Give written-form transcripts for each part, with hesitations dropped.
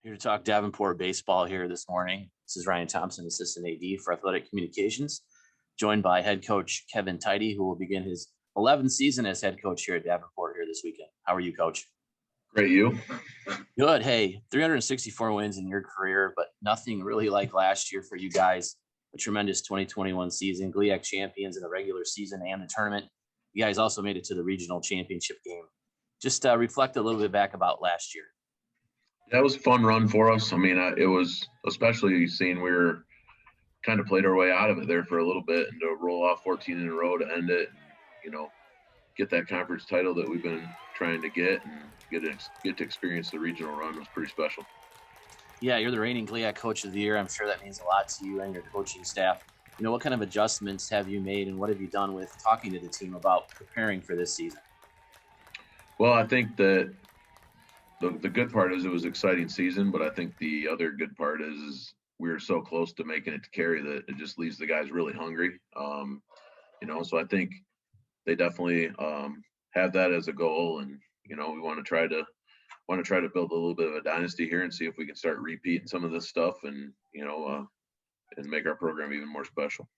Here to talk Davenport baseball here this morning. This is Ryan Thompson, Assistant AD for Athletic Communications, joined by head coach Kevin Tidey, who will begin his 11th season as head coach here at Davenport here this weekend. How are you, Coach? Great, you? Good. Hey, 364 wins in your career, but nothing really like last year for you guys. A tremendous 2021 season, GLIAC champions in the regular season and the tournament. You guys also made it to the regional championship game. Just reflect a little bit back about last year. That was a fun run for us. I mean, it was especially seeing we were kind of played our way out of it there for a little bit, and to roll off 14 in a row to end it, get that conference title that we've been trying to get and get to experience the regional run was pretty special. Yeah, you're the reigning GLIAC Coach of the Year. I'm sure that means a lot to you and your coaching staff. What kind of adjustments have you made, and what have you done with talking to the team about preparing for this season? Well, I think that the good part is it was an exciting season, but I think the other good part is we were so close to making it to Cary that it just leaves the guys really hungry. So I think they definitely have that as a goal, and we want to try to build a little bit of a dynasty here and see if we can start repeating some of this stuff and and make our program even more special.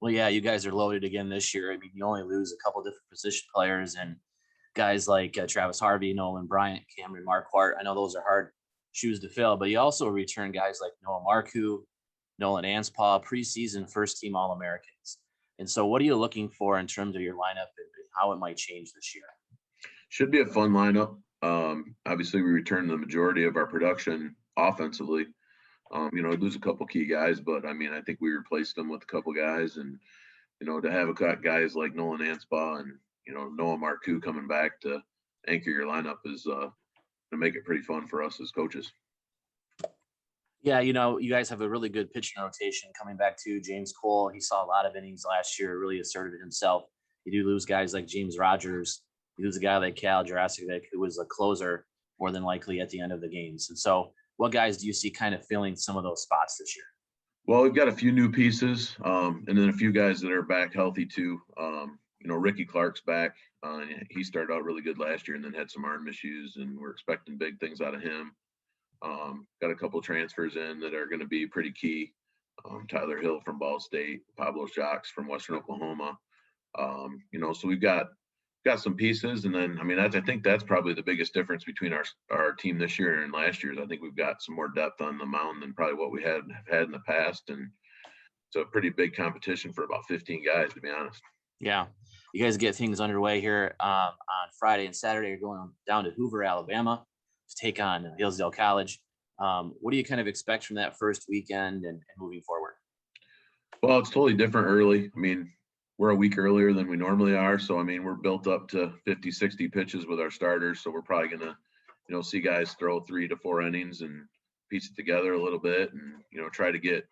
Well, yeah, you guys are loaded again this year. I mean, you only lose a couple different position players and guys like Travis Harvey, Nolan Bryant, Cameron Marquardt. I know those are hard shoes to fill, but you also return guys like Noah Marcoux, Nolan Anspaugh, preseason first-team All-Americans. And so what are you looking for in terms of your lineup and how it might change this year? Should be a fun lineup. Obviously, we returned the majority of our production offensively. We lose a couple key guys, but, I mean, I think we replaced them with a couple guys. And, to have guys like Nolan Anspaugh and, Noah Marcoux coming back to anchor your lineup is going to make it pretty fun for us as coaches. Yeah, you guys have a really good pitching rotation coming back to James Cole. He saw a lot of innings last year, really asserted himself. You do lose guys like James Rogers. You lose a guy like Cal Jurassic, who was a closer more than likely at the end of the games. And so what guys do you see kind of filling some of those spots this year? Well, we've got a few new pieces, and then a few guys that are back healthy too. Ricky Clark's back. He started out really good last year and then had some arm issues, and we're expecting big things out of him. Got a couple transfers in that are going to be pretty key. Tyler Hill from Ball State, Pablo Jacques from Western Oklahoma. So we've got some pieces, and then I think that's probably the biggest difference between our team this year and last year's. I think we've got some more depth on the mound than probably what we have had in the past, and it's a pretty big competition for about 15 guys, to be honest. Yeah, you guys get things underway here on Friday and Saturday. You're going down to Hoover, Alabama, to take on Hillsdale College. What do you kind of expect from that first weekend and moving forward? Well, it's totally different early. I mean, we're a week earlier than we normally are. So, we're built up to 50, 60 pitches with our starters. So we're probably going to, see guys throw 3 to 4 innings and piece it together a little bit and, try to get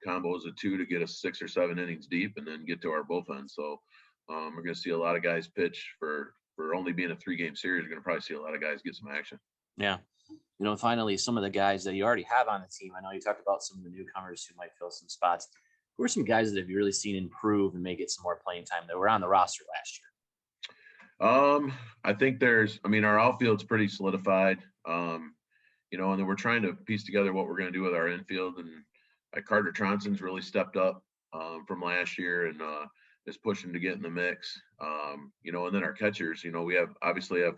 combos of 2 to get us 6 or 7 innings deep and then get to our bullpen. So we're going to see a lot of guys pitch for only being a 3-game series. We're going to probably see a lot of guys get some action. Yeah. Finally, some of the guys that you already have on the team. I know you talked about some of the newcomers who might fill some spots. Who are some guys that have you really seen improve and may get some more playing time that were on the roster last year? I think our outfield's pretty solidified. And then we're trying to piece together what we're going to do with our infield. And Carter Tronson's really stepped up from last year and is pushing to get in the mix. And then our catchers, we have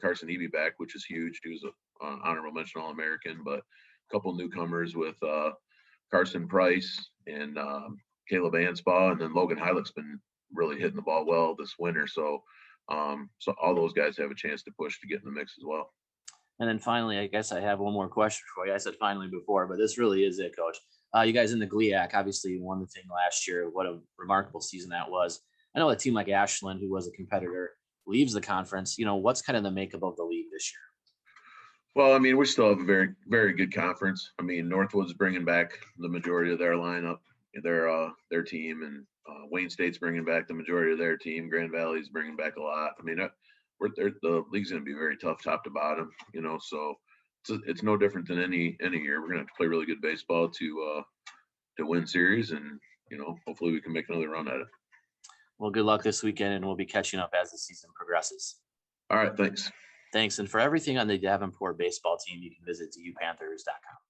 Carson Eby back, which is huge. He was an honorable mention All-American, but a couple newcomers with Carson Price and Caleb Anspaugh, and then Logan Heilick's been really hitting the ball well this winter. So all those guys have a chance to push to get in the mix as well. And then finally, I guess I have one more question for you. I said finally before, but this really is it, Coach. You guys in the GLIAC obviously won the thing last year. What a remarkable season that was. I know a team like Ashland, who was a competitor, leaves the conference. What's kind of the makeup of the league this year? Well, we still have a very, very good conference. Northwood's bringing back the majority of their lineup, their team, and Wayne State's bringing back the majority of their team. Grand Valley's bringing back a lot. The league's going to be very tough, top to bottom. So it's no different than any year. We're going to have to play really good baseball to win series, and hopefully we can make another run at it. Well, good luck this weekend, and we'll be catching up as the season progresses. All right, thanks. Thanks. And for everything on the Davenport baseball team, you can visit dupanthers.com.